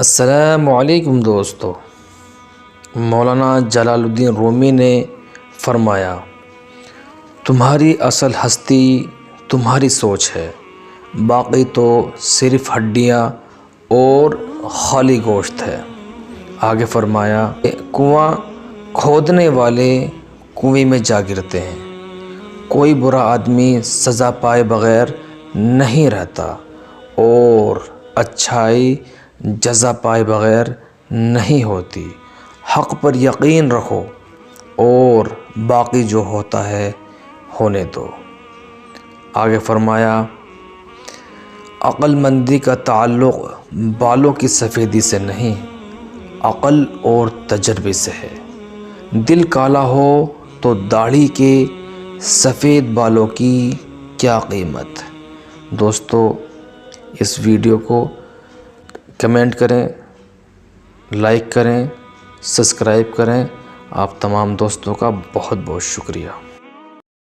السلام علیکم دوستو۔ مولانا جلال الدین رومی نے فرمایا، تمہاری اصل ہستی تمہاری سوچ ہے، باقی تو صرف ہڈیاں اور خالی گوشت ہے۔ آگے فرمایا، کنواں کھودنے والے کنویں میں جا گرتے ہیں، کوئی برا آدمی سزا پائے بغیر نہیں رہتا اور اچھائی جزا پائے بغیر نہیں ہوتی۔ حق پر یقین رکھو اور باقی جو ہوتا ہے ہونے دو۔ آگے فرمایا، عقل مندی کا تعلق بالوں کی سفیدی سے نہیں، عقل اور تجربے سے ہے۔ دل کالا ہو تو داڑھی کے سفید بالوں کی کیا قیمت۔ دوستو، اس ویڈیو کو کمنٹ کریں، لائک کریں، سبسکرائب کریں۔ آپ تمام دوستوں کا بہت بہت شکریہ۔